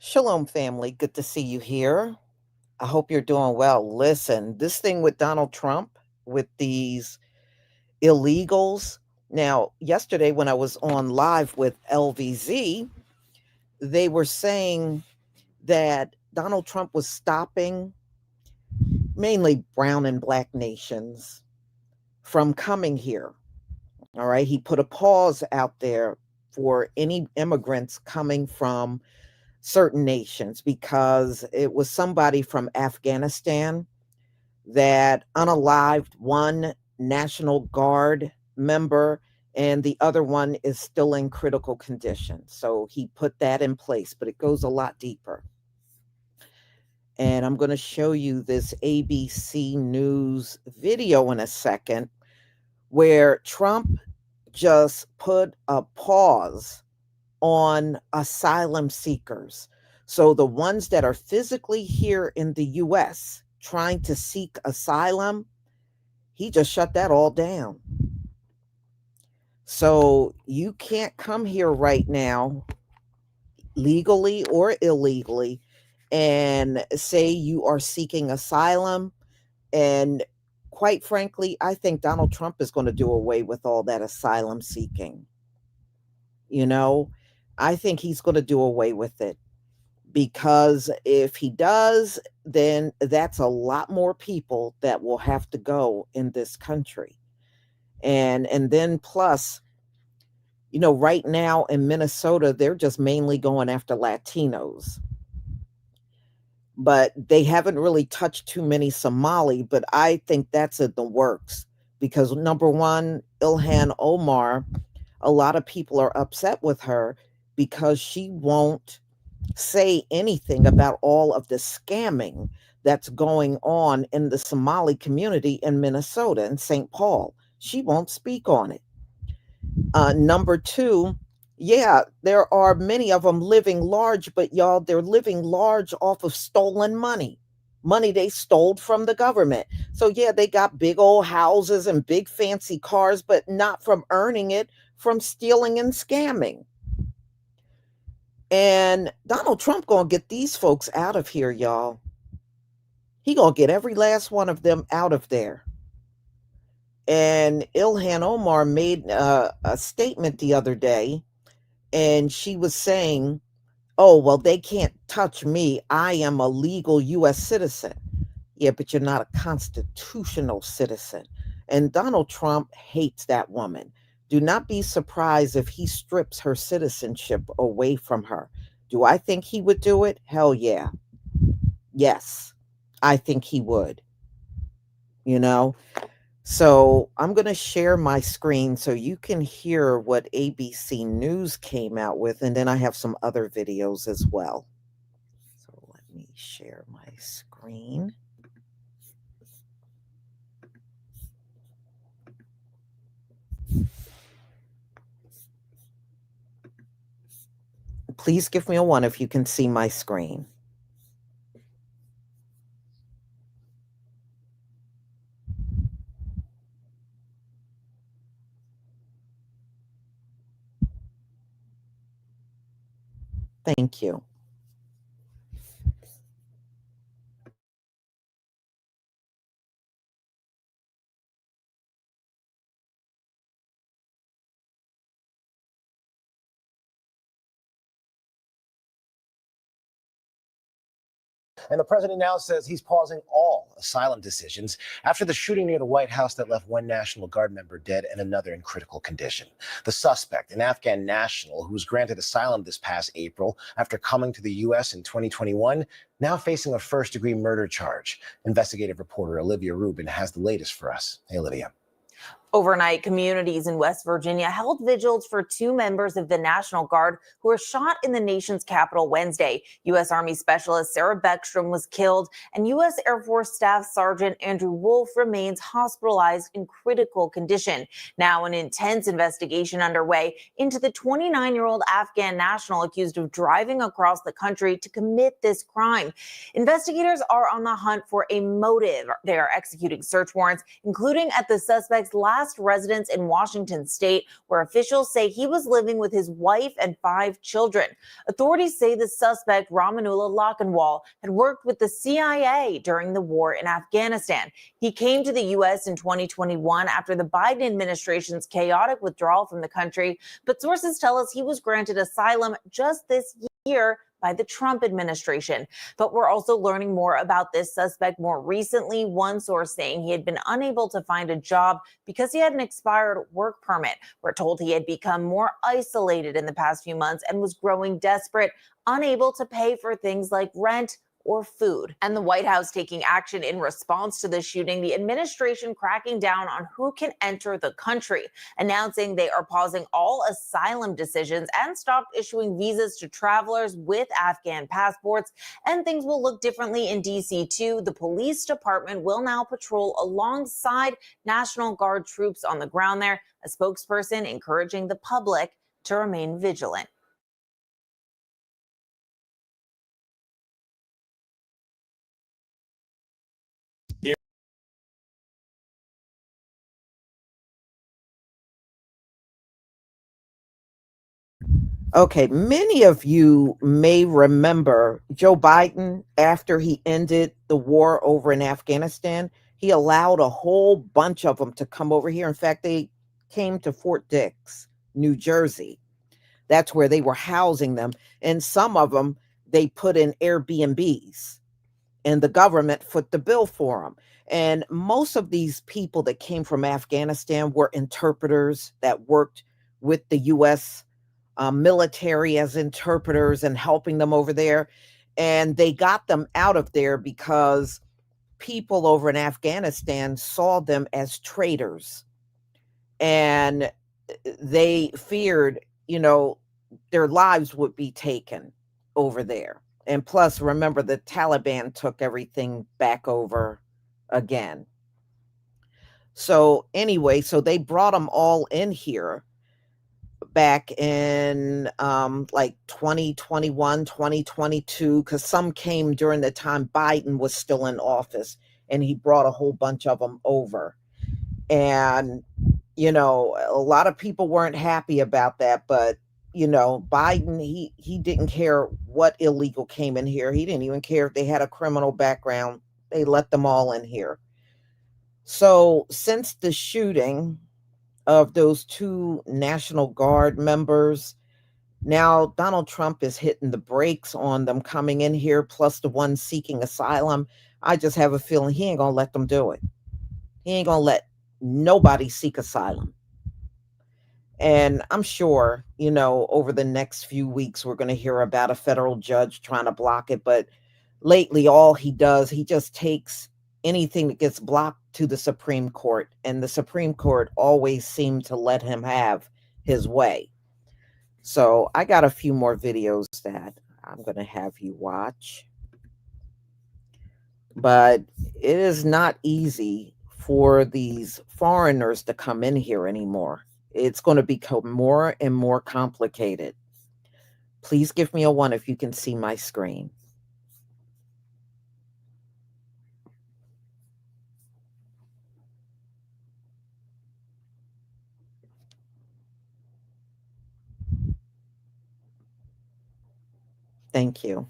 Shalom, family. Good to see you here. I hope you're doing well. Listen, this thing with Donald Trump, with these illegals. Now, yesterday when I was on live with LVZ, they were saying that Donald Trump was stopping mainly brown and black nations from coming here. All right. He put a pause out there for any immigrants coming from certain nations because it was somebody from Afghanistan that unalived one National Guard member, and the other one is still in critical condition. So he put that in place, but it goes a lot deeper. And I'm going to show you this ABC News video in a second where Trump just put a pause on asylum seekers. So the ones that are physically here in the US trying to seek asylum, he just shut that all down. So you can't come here right now, legally or illegally, and say you are seeking asylum. And quite frankly, I think Donald Trump is going to do away with all that asylum seeking. You know, I think he's going to do away with it, because if he does, then that's a lot more people that will have to go in this country. And then plus, right now in Minnesota, they're just mainly going after Latinos. But they haven't really touched too many Somali, but I think that's in the works because number one, Ilhan Omar, a lot of people are upset with her because she won't say anything about all of the scamming that's going on in the Somali community in Minnesota and St. Paul. She won't speak on it. Number two, yeah, there are many of them living large, but y'all, they're living large off of stolen money they stole from the government. So yeah, they got big old houses and big fancy cars, but not from earning it, from stealing and scamming. And Donald Trump gonna get these folks out of here, y'all. He gonna get every last one of them out of there. And Ilhan Omar made a statement the other day, and she was saying, "Oh, well, they can't touch me. I am a legal U.S. citizen." Yeah, but you're not a constitutional citizen. And Donald Trump hates that woman. Do not be surprised if he strips her citizenship away from her. Do I think he would do it? Hell yeah. Yes, I think he would. You know? So I'm going to share my screen so you can hear what ABC News came out with. And then I have some other videos as well. So let me share my screen. Please give me a 1 if you can see my screen. Thank you. And the president now says he's pausing all asylum decisions after the shooting near the White House that left one National Guard member dead and another in critical condition. The suspect, an Afghan national who was granted asylum this past April after coming to the U.S. in 2021, now facing a first-degree murder charge. Investigative reporter Olivia Rubin has the latest for us. Hey, Olivia. Overnight, communities in West Virginia held vigils for 2 members of the National Guard who were shot in the nation's capital Wednesday. U.S. Army Specialist Sarah Beckstrom was killed, and U.S. Air Force Staff Sergeant Andrew Wolf remains hospitalized in critical condition. Now, an intense investigation underway into the 29-year-old Afghan national accused of driving across the country to commit this crime. Investigators are on the hunt for a motive. They are executing search warrants, including at the suspect's last last residence in Washington state, where officials say he was living with his wife and 5 children. Authorities say the suspect, Ramanullah Lakhanwal, had worked with the CIA during the war in Afghanistan. He came to the U.S. in 2021 after the Biden administration's chaotic withdrawal from the country, but sources tell us he was granted asylum just this year by the Trump administration. But we're also learning more about this suspect more recently. One source saying he had been unable to find a job because he had an expired work permit. We're told he had become more isolated in the past few months and was growing desperate, unable to pay for things like rent or food. And the White House taking action in response to the shooting, the administration cracking down on who can enter the country, announcing they are pausing all asylum decisions and stopped issuing visas to travelers with Afghan passports. And things will look differently in D.C. too. The police department will now patrol alongside National Guard troops on the ground there, a spokesperson encouraging the public to remain vigilant. Okay, many of you may remember Joe Biden after he ended the war over in Afghanistan. He allowed a whole bunch of them to come over here. In fact, they came to Fort Dix, New Jersey. That's where they were housing them. And some of them they put in Airbnbs, and the government foot the bill for them. And most of these people that came from Afghanistan were interpreters that worked with the U.S. Military as interpreters and helping them over there. And they got them out of there because people over in Afghanistan saw them as traitors. And they feared, their lives would be taken over there. And plus, remember, the Taliban took everything back over again. So anyway, so they brought them all in here back in like 2021, 2022, because some came during the time Biden was still in office, and he brought a whole bunch of them over. And, a lot of people weren't happy about that, but Biden, he didn't care what illegal came in here. He didn't even care if they had a criminal background. They let them all in here. So since the shooting of those 2 National Guard members, now Donald Trump is hitting the brakes on them coming in here, plus the ones seeking asylum. I just have a feeling he ain't gonna let them do it. He ain't gonna let nobody seek asylum. And I'm sure, over the next few weeks, we're going to hear about a federal judge trying to block it. But lately, all he does, he just takes anything that gets blocked to the Supreme Court. And the Supreme Court always seemed to let him have his way. So I got a few more videos that I'm going to have you watch. But it is not easy for these foreigners to come in here anymore. It's going to become more and more complicated. Please give me a 1 if you can see my screen. Thank you.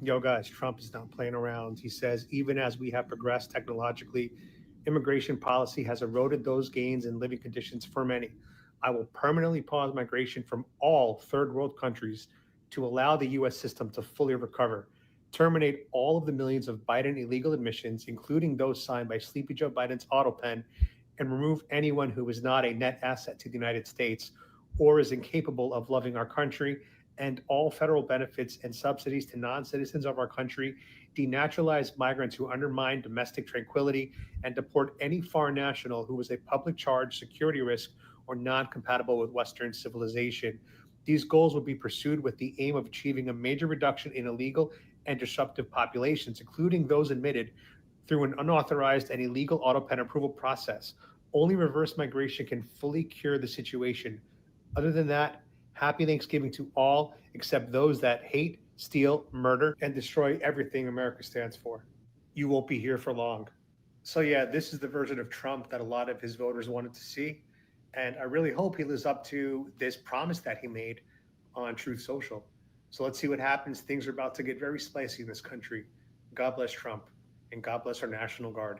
Yo, guys, Trump is not playing around. He says, even as we have progressed technologically, immigration policy has eroded those gains in living conditions for many. I will permanently pause migration from all third world countries to allow the U.S. system to fully recover, terminate all of the millions of Biden illegal admissions, including those signed by Sleepy Joe Biden's auto pen, and remove anyone who is not a net asset to the United States or is incapable of loving our country, and all federal benefits and subsidies to non-citizens of our country, denaturalize migrants who undermine domestic tranquility, and deport any foreign national who is a public charge, security risk, or non-compatible with Western civilization. These goals will be pursued with the aim of achieving a major reduction in illegal and disruptive populations, including those admitted through an unauthorized and illegal auto pen approval process. Only reverse migration can fully cure the situation. Other than that, happy Thanksgiving to all except those that hate, steal, murder, and destroy everything America stands for. You won't be here for long. So yeah, this is the version of Trump that a lot of his voters wanted to see. And I really hope he lives up to this promise that he made on Truth Social. So let's see what happens. Things are about to get very spicy in this country. God bless Trump, and God bless our National Guard,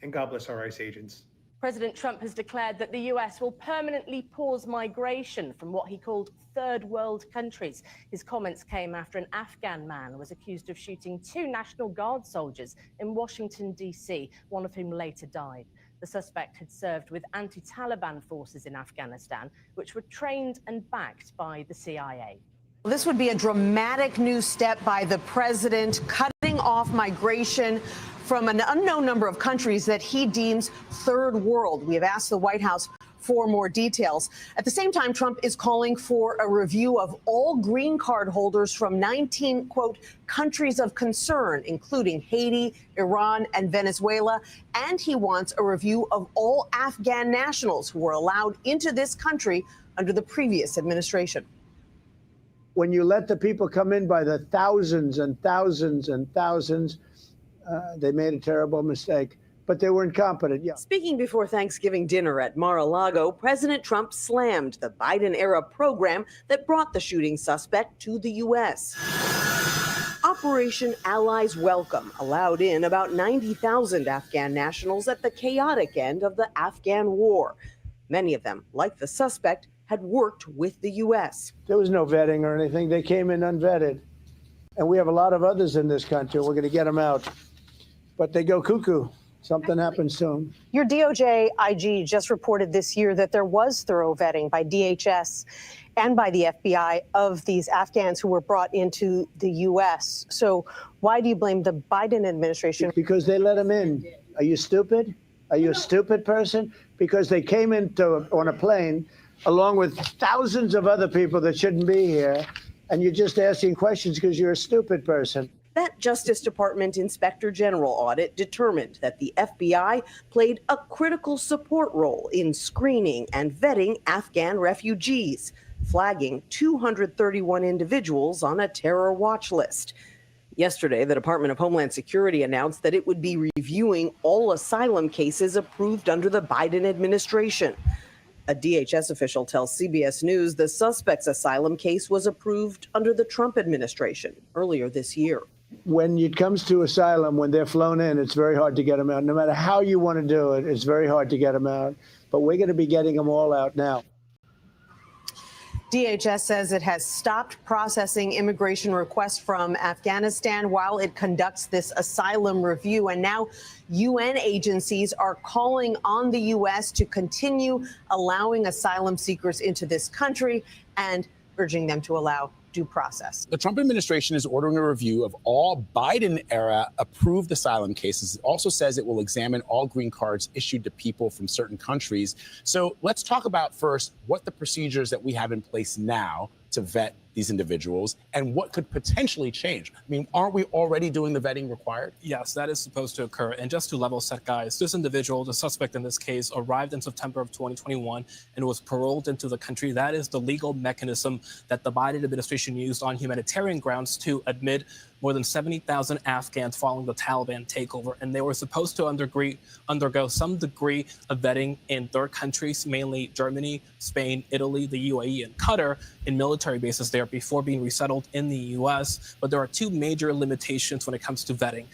and God bless our ICE agents. President Trump has declared that the US will permanently pause migration from what he called third world countries. His comments came after an Afghan man was accused of shooting 2 National Guard soldiers in Washington, D.C., one of whom later died. The suspect had served with anti-Taliban forces in Afghanistan, which were trained and backed by the CIA. This would be a dramatic new step by the president, cutting off migration from an unknown number of countries that he deems third world. We have asked the White House for more details. At the same time, Trump is calling for a review of all green card holders from 19, quote, countries of concern, including Haiti, Iran, and Venezuela. And he wants a review of all Afghan nationals who were allowed into this country under the previous administration. When you let the people come in by the thousands and thousands and thousands, they made a terrible mistake, but they were incompetent. Yeah. Speaking before Thanksgiving dinner at Mar-a-Lago, President Trump slammed the Biden-era program that brought the shooting suspect to the U.S. Operation Allies Welcome allowed in about 90,000 Afghan nationals at the chaotic end of the Afghan war. Many of them, like the suspect, had worked with the U.S. There was no vetting or anything. They came in unvetted. And we have a lot of others in this country. We're going to get them out. But they go cuckoo. Something happens to them. Your DOJ IG just reported this year that there was thorough vetting by DHS and by the FBI of these Afghans who were brought into the U.S. So why do you blame the Biden administration? Because they let them in. Are you stupid? Are you a stupid person? Because they came on a plane along with thousands of other people that shouldn't be here, and you're just asking questions because you're a stupid person. That Justice Department Inspector General audit determined that the FBI played a critical support role in screening and vetting Afghan refugees, flagging 231 individuals on a terror watch list. Yesterday, the Department of Homeland Security announced that it would be reviewing all asylum cases approved under the Biden administration. A DHS official tells CBS News the suspect's asylum case was approved under the Trump administration earlier this year. When it comes to asylum, when they're flown in, it's very hard to get them out. No matter how you want to do it, it's very hard to get them out. But we're going to be getting them all out now. DHS says it has stopped processing immigration requests from Afghanistan while it conducts this asylum review. And now UN agencies are calling on the U.S. to continue allowing asylum seekers into this country and urging them to allow due process. The Trump administration is ordering a review of all Biden-era approved asylum cases. It also says it will examine all green cards issued to people from certain countries. So let's talk about first what the procedures that we have in place now to vet these individuals and what could potentially change. I mean, aren't we already doing the vetting required? Yes, that is supposed to occur. And just to level set, guys, this individual, the suspect in this case, arrived in September of 2021 and was paroled into the country. That is the legal mechanism that the Biden administration used on humanitarian grounds to admit more than 70,000 Afghans following the Taliban takeover. And they were supposed to undergo some degree of vetting in third countries, mainly Germany, Spain, Italy, the UAE, and Qatar, in military bases there before being resettled in the U.S. But there are two major limitations when it comes to vetting.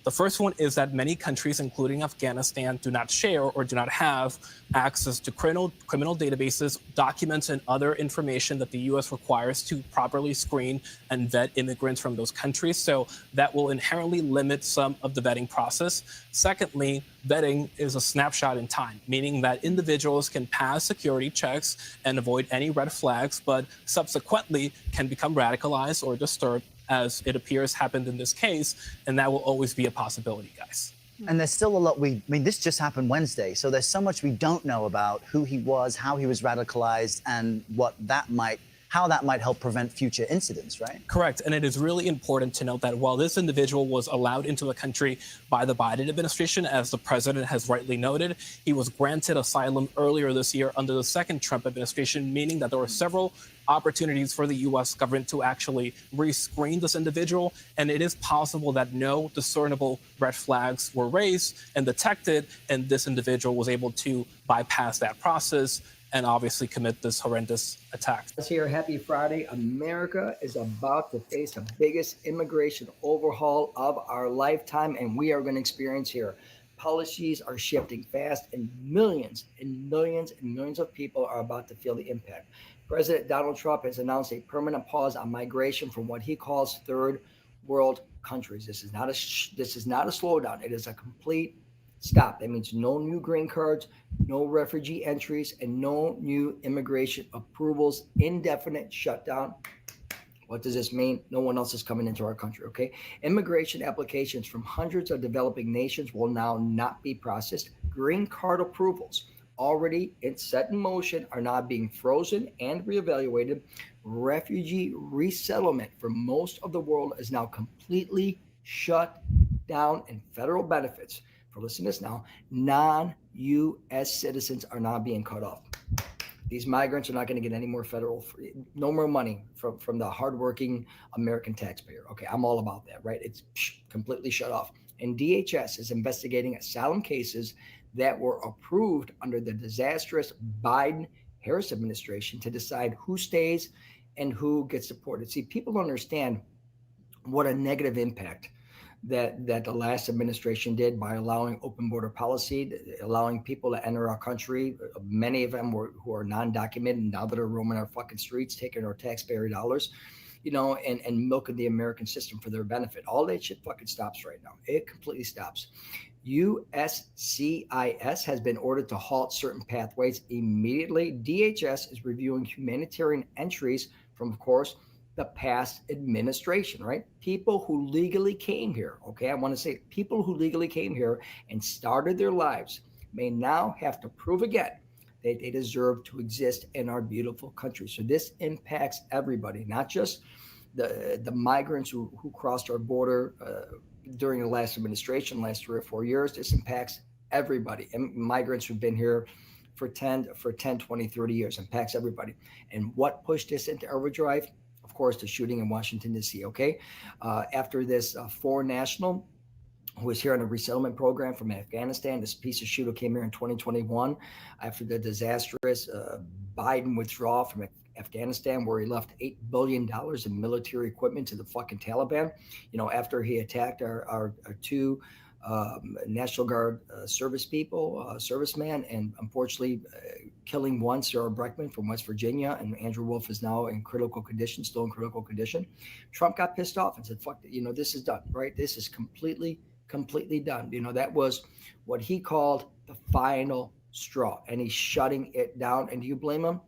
The first one is that many countries, including Afghanistan, do not share or do not have access to criminal databases, documents, and other information that the U.S. requires to properly screen and vet immigrants from those countries. So that will inherently limit some of the vetting process. Secondly, vetting is a snapshot in time, meaning that individuals can pass security checks and avoid any red flags, but subsequently can become radicalized or disturbed, as it appears happened in this case, and that will always be a possibility, guys. And there's still a lot this just happened Wednesday, so there's so much we don't know about who he was, how he was radicalized, and what that might how that might help prevent future incidents, right? Correct. And it is really important to note that while this individual was allowed into the country by the Biden administration, as the president has rightly noted, he was granted asylum earlier this year under the second Trump administration, meaning that there were several opportunities for the U.S. government to actually rescreen this individual. And it is possible that no discernible red flags were raised and detected, and this individual was able to bypass that process and obviously commit this horrendous attack. Let's hear happy Friday. America is about to face the biggest immigration overhaul of our lifetime, and we are going to experience here. Policies are shifting fast, and millions and millions and millions of people are about to feel the impact. President Donald Trump has announced a permanent pause on migration from what he calls third world countries. This is not a slowdown. It is a complete stop. That means no new green cards, no refugee entries, and no new immigration approvals. Indefinite shutdown. What does this mean? No one else is coming into our country, okay? Immigration applications from hundreds of developing nations will now not be processed. Green card approvals already set in motion are now being frozen and reevaluated. Refugee resettlement for most of the world is now completely shut down, and federal benefits, for listen to this now, non-U.S. citizens are now being cut off. These migrants are not going to get any more no more money from the hardworking American taxpayer. Okay, I'm all about that, right? It's completely shut off. And DHS is investigating asylum cases that were approved under the disastrous Biden-Harris administration to decide who stays and who gets deported. See, people don't understand what a negative impact that the last administration did by allowing open border policy, allowing people to enter our country. Many of them who are non-documented, now that are roaming our fucking streets, taking our taxpayer dollars, and milking the American system for their benefit. All that shit fucking stops right now. It completely stops. USCIS has been ordered to halt certain pathways immediately. DHS is reviewing humanitarian entries from, of course, the past administration, right? People who legally came here, okay? I want to say people who legally came here and started their lives may now have to prove again that they deserve to exist in our beautiful country. So this impacts everybody, not just the migrants who crossed our border during the last administration, last 3 or 4 years. This impacts everybody. And migrants who've been here for 10, 20, 30 years, impacts everybody. And what pushed this into overdrive? Of course, the shooting in Washington, D.C., okay? After this foreign national who was here on a resettlement program from Afghanistan, this piece of shit who came here in 2021 after the disastrous Biden withdrawal from Afghanistan, where he left $8 billion in military equipment to the fucking Taliban, after he attacked our two National Guard serviceman, and unfortunately killing one, Sarah Breckman from West Virginia, and Andrew Wolf is now in critical condition, still in critical condition. Trump got pissed off and said, fuck, this is done, right? This is completely done. That was what he called the final straw, and he's shutting it down. And do you blame him?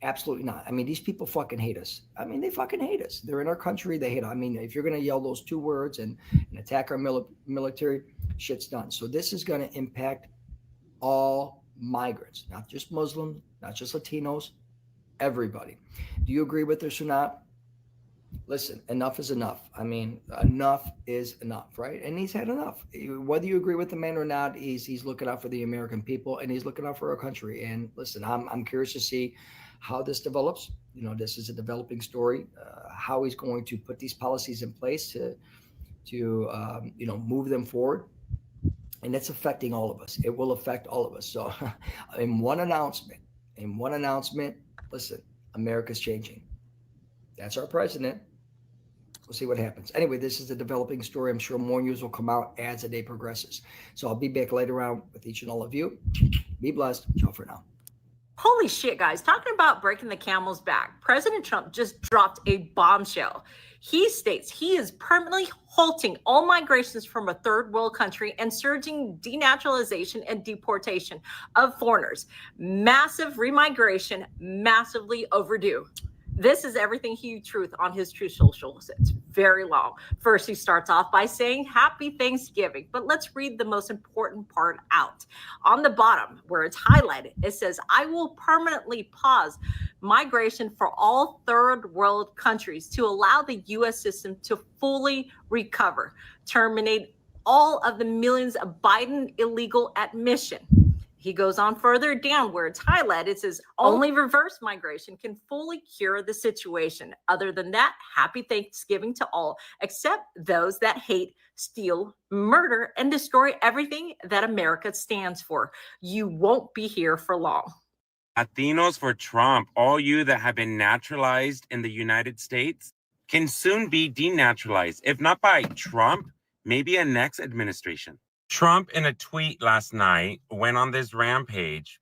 Absolutely not. I mean, these people fucking hate us. I mean, they fucking hate us. They're in our country. They hate us. I mean, if you're going to yell those 2 words and attack our military, shit's done. So this is going to impact all migrants, not just Muslims, not just Latinos, everybody. Do you agree with this or not? Listen, enough is enough. I mean, enough is enough, right? And he's had enough. Whether you agree with the man or not, he's looking out for the American people, and he's looking out for our country. And listen, I'm curious to see how this develops. This is a developing story. How he's going to put these policies in place to move them forward. And it's affecting all of us. It will affect all of us. So in one announcement, listen, America's changing. That's our president. We'll see what happens. Anyway, this is a developing story. I'm sure more news will come out as the day progresses. So I'll be back later on with each and all of you. Be blessed. Ciao for now. Holy shit, guys. Talking about breaking the camel's back, President Trump just dropped a bombshell. He states he is permanently halting all migrations from a third world country and surging denaturalization and deportation of foreigners. Massive remigration, massively overdue. This is everything he truth on his Truth Social. It's very long. First, he starts off by saying Happy Thanksgiving, but let's read the most important part out. On the bottom, where it's highlighted, it says, I will permanently pause migration for all third world countries to allow the U.S. system to fully recover, terminate all of the millions of Biden illegal admission. He goes on further down where it's highlighted. It says only reverse migration can fully cure the situation. Other than that, happy Thanksgiving to all, except those that hate, steal, murder, and destroy everything that America stands for. You won't be here for long. Latinos for Trump, all you that have been naturalized in the United States can soon be denaturalized, if not by Trump, maybe a next administration. Trump, in a tweet last night, went on this rampage.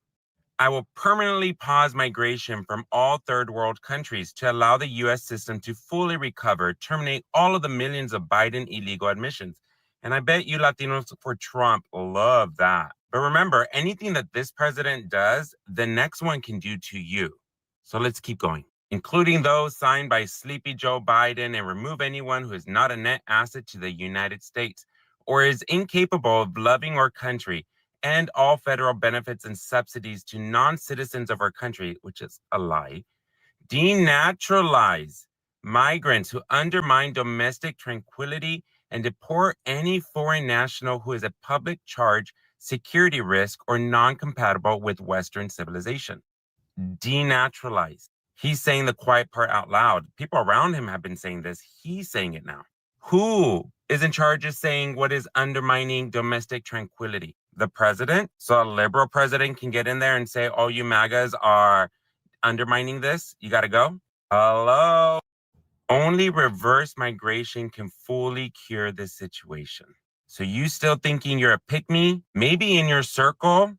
I will permanently pause migration from all third world countries to allow the U.S. system to fully recover, terminate all of the millions of Biden illegal admissions. And I bet you Latinos for Trump love that. But remember, anything that this president does, the next one can do to you. So let's keep going, including those signed by Sleepy Joe Biden, and remove anyone who is not a net asset to the United States or is incapable of loving our country, and all federal benefits and subsidies to non-citizens of our country, which is a lie. Denaturalize migrants who undermine domestic tranquility and deport any foreign national who is a public charge, security risk, or non-compatible with Western civilization. Denaturalize. He's saying the quiet part out loud. People around him have been saying this. He's saying it now. Who is in charge of saying what is undermining domestic tranquility? The president? So a liberal president can get in there and say, oh, you MAGAs are undermining this? You got to go? Hello? Only reverse migration can fully cure this situation. So you still thinking you're a pick-me? Maybe in your circle,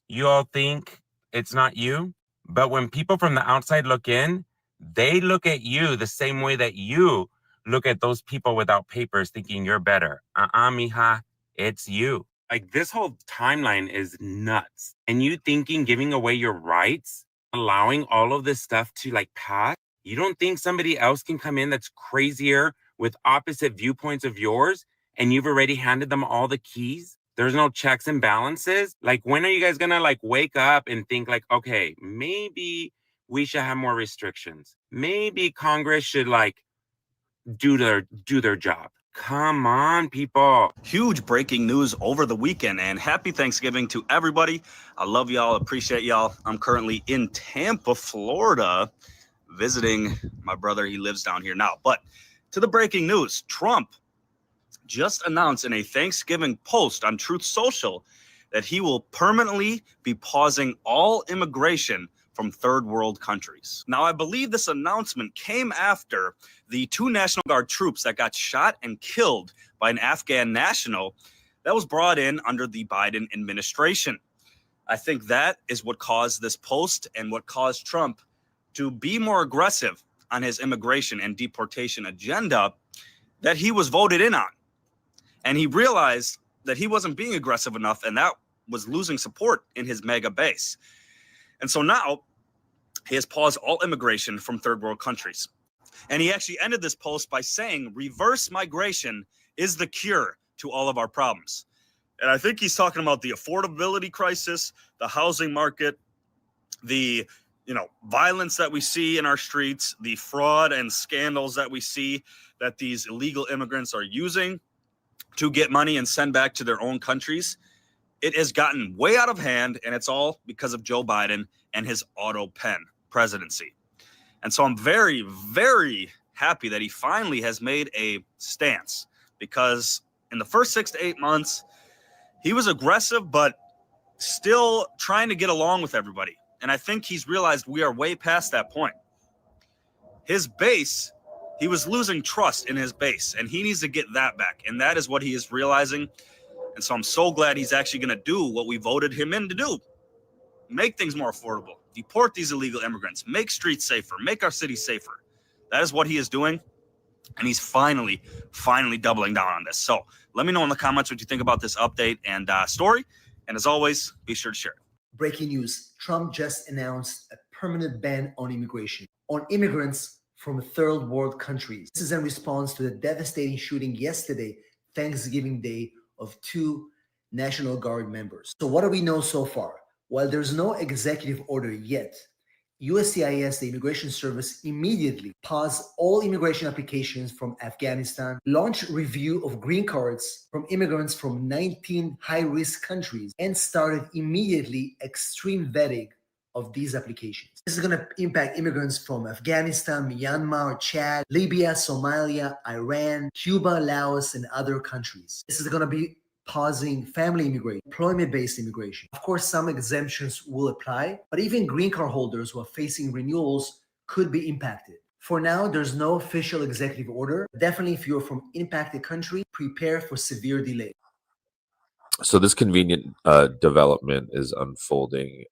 you all think it's not you. But when people from the outside look in, they look at you the same way that you look at those people without papers thinking you're better. Mija, it's you. Like, this whole timeline is nuts. And you thinking giving away your rights, allowing all of this stuff to like pass, you don't think somebody else can come in that's crazier with opposite viewpoints of yours, and you've already handed them all the keys? There's no checks and balances. Like, when are you guys gonna like wake up and think like, okay, maybe we should have more restrictions. Maybe Congress should like do their job. Come on, people. Huge breaking news over the weekend, and happy Thanksgiving to everybody. I love y'all, appreciate y'all. I'm currently in Tampa, Florida, visiting my brother. He lives down here now. But to the breaking news, Trump just announced in a Thanksgiving post on Truth Social that he will permanently be pausing all immigration from third world countries. Now, I believe this announcement came after the 2 National Guard troops that got shot and killed by an Afghan national that was brought in under the Biden administration. I think that is what caused this post and what caused Trump to be more aggressive on his immigration and deportation agenda that he was voted in on. And he realized that he wasn't being aggressive enough, and that was losing support in his mega base. And so now he has paused all immigration from third world countries. And he actually ended this post by saying reverse migration is the cure to all of our problems. And I think he's talking about the affordability crisis, the housing market, the violence that we see in our streets, the fraud and scandals that we see that these illegal immigrants are using to get money and send back to their own countries. It has gotten way out of hand, and it's all because of Joe Biden and his auto pen presidency. And so I'm very, very happy that he finally has made a stance, because in the first 6 to 8 months, he was aggressive, but still trying to get along with everybody. And I think he's realized we are way past that point. His base, he was losing trust in his base, and he needs to get that back. And that is what he is realizing. And so I'm so glad he's actually going to do what we voted him in to do. Make things more affordable. Deport these illegal immigrants. Make streets safer. Make our cities safer. That is what he is doing. And he's finally doubling down on this. So let me know in the comments what you think about this update and story. And as always, be sure to share it. Breaking news. Trump just announced a permanent ban on immigration. on immigrants from third world countries. This is in response to the devastating shooting yesterday, Thanksgiving Day, of 2 National Guard members. So what do we know so far? While there's no executive order yet, USCIS, the Immigration Service, immediately paused all immigration applications from Afghanistan, launched review of green cards from immigrants from 19 high-risk countries, and started immediately extreme vetting of these applications. This is going to impact immigrants from Afghanistan, Myanmar, Chad, Libya, Somalia, Iran, Cuba, Laos, and other countries. This is going to be pausing family immigration, employment-based immigration. Of course, some exemptions will apply, but even green card holders who are facing renewals could be impacted. For now, there's no official executive order. Definitely, if you're from impacted country, prepare for severe delay. So this convenient development is unfolding.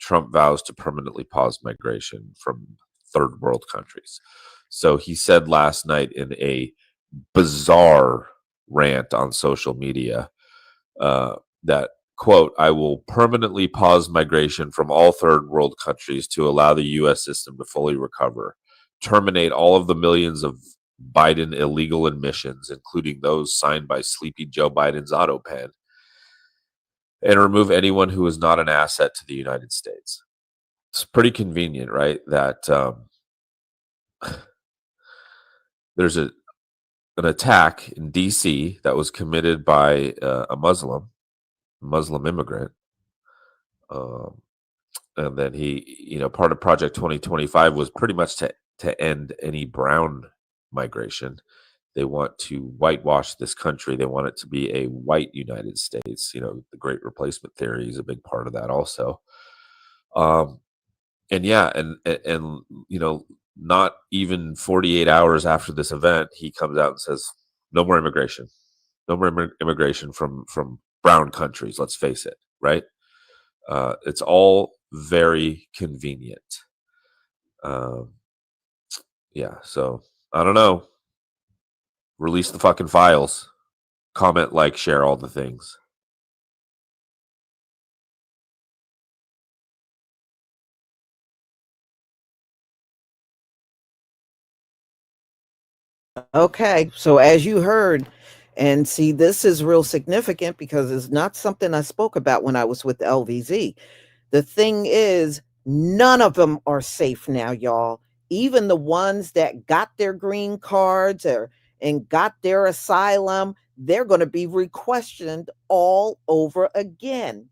Trump vows to permanently pause migration from third world countries. So he said last night in a bizarre rant on social media that, quote, I will permanently pause migration from all third world countries to allow the U.S. system to fully recover, terminate all of the millions of Biden illegal admissions, including those signed by Sleepy Joe Biden's auto pen, and remove anyone who is not an asset to the United States. It's pretty convenient, right? That there's an attack in D.C. that was committed by a Muslim immigrant. And then he, part of Project 2025 was pretty much to end any brown migration. They want to whitewash this country. They want it to be a white United States. The Great Replacement theory is a big part of that also. And not even 48 hours after this event, he comes out and says, no more immigration. No more immigration from brown countries, let's face it, right? It's all very convenient. So I don't know. Release the fucking files. Comment, like, share all the things. Okay, so as you heard, and see, this is real significant because it's not something I spoke about when I was with LVZ. The thing is, none of them are safe now, y'all. Even the ones that got their green cards and got their asylum, they're going to be re-questioned all over again.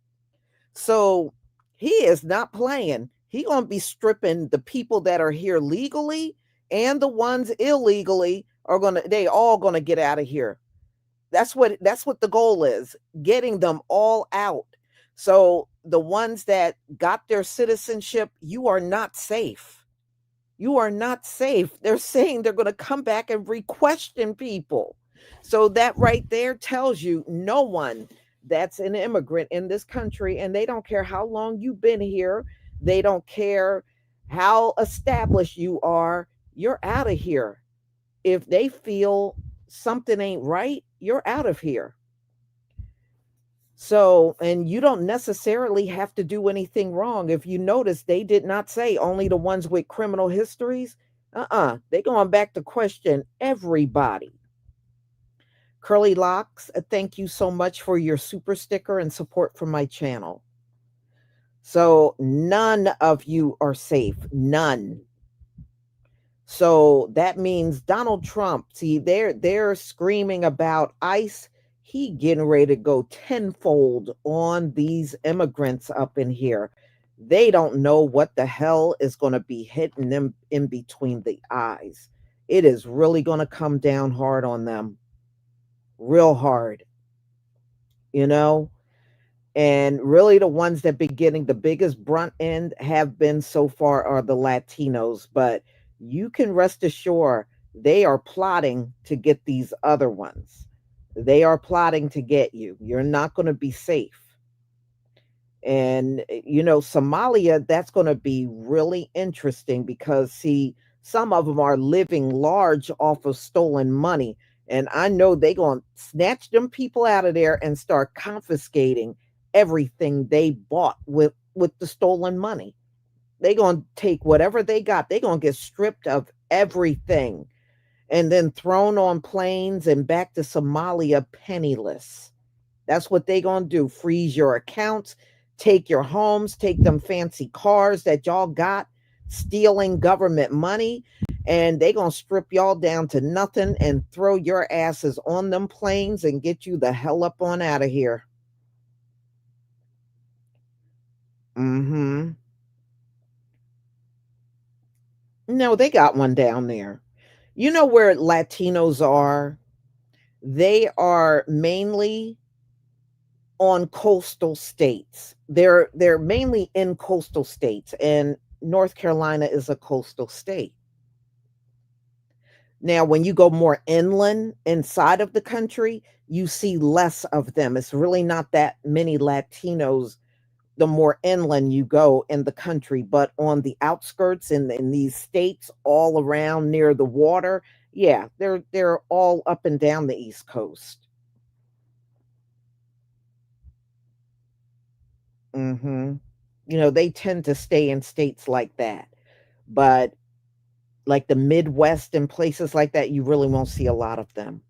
So he is not playing. He going to be stripping the people that are here legally, and the ones illegally they all going to get out of here. That's what the goal is, getting them all out. So the ones that got their citizenship, you are not safe. You are not safe. They're saying they're going to come back and re-question people. So that right there tells you no one that's an immigrant in this country, and they don't care how long you've been here. They don't care how established you are. You're out of here. If they feel something ain't right, you're out of here. So, and you don't necessarily have to do anything wrong. If you notice, they did not say only the ones with criminal histories. They're going back to question everybody. Curly Locks, thank you so much for your super sticker and support for my channel. So none of you are safe. None. So that means Donald Trump, see, they're screaming about ICE. He getting ready to go tenfold on these immigrants up in here. They don't know what the hell is going to be hitting them in between the eyes. It is really going to come down hard on them. Real hard. And really the ones that been getting the biggest brunt end have been so far are the Latinos, but you can rest assured they are plotting to get these other ones. They are plotting to get you. You're not going to be safe. And, Somalia, that's going to be really interesting because, see, some of them are living large off of stolen money. And I know they're going to snatch them people out of there and start confiscating everything they bought with the stolen money. They gonna take whatever they got. They gonna get stripped of everything and then thrown on planes and back to Somalia penniless. That's what they gonna do. Freeze your accounts, take your homes, take them fancy cars that y'all got, stealing government money, and they gonna strip y'all down to nothing and throw your asses on them planes and get you the hell up on out of here. Mm-hmm. No, they got one down there. You know where Latinos are? They are mainly on coastal states. They're mainly in coastal states, and North Carolina is a coastal state. Now, when you go more inland inside of the country, you see less of them. It's really not that many Latinos the more inland you go in the country, but on the outskirts in these states all around near the water, yeah, they're all up and down the East Coast. Mhm. You know, they tend to stay in states like that. But like the Midwest and places like that, you really won't see a lot of them.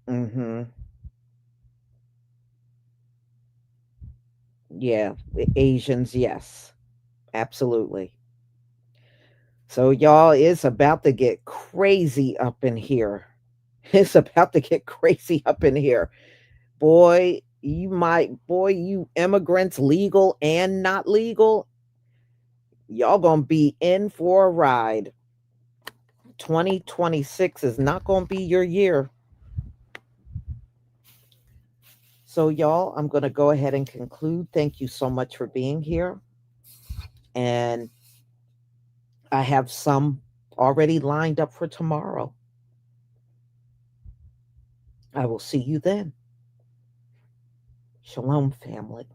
Mhm. Yeah, Asians, yes. Absolutely. So y'all, it's about to get crazy up in here. It's about to get crazy up in here. Boy, you immigrants, legal and not legal, y'all gonna be in for a ride. 2026 is not gonna be your year. So, y'all, I'm gonna go ahead and conclude. Thank you so much for being here. And I have some already lined up for tomorrow. I will see you then. Shalom, family.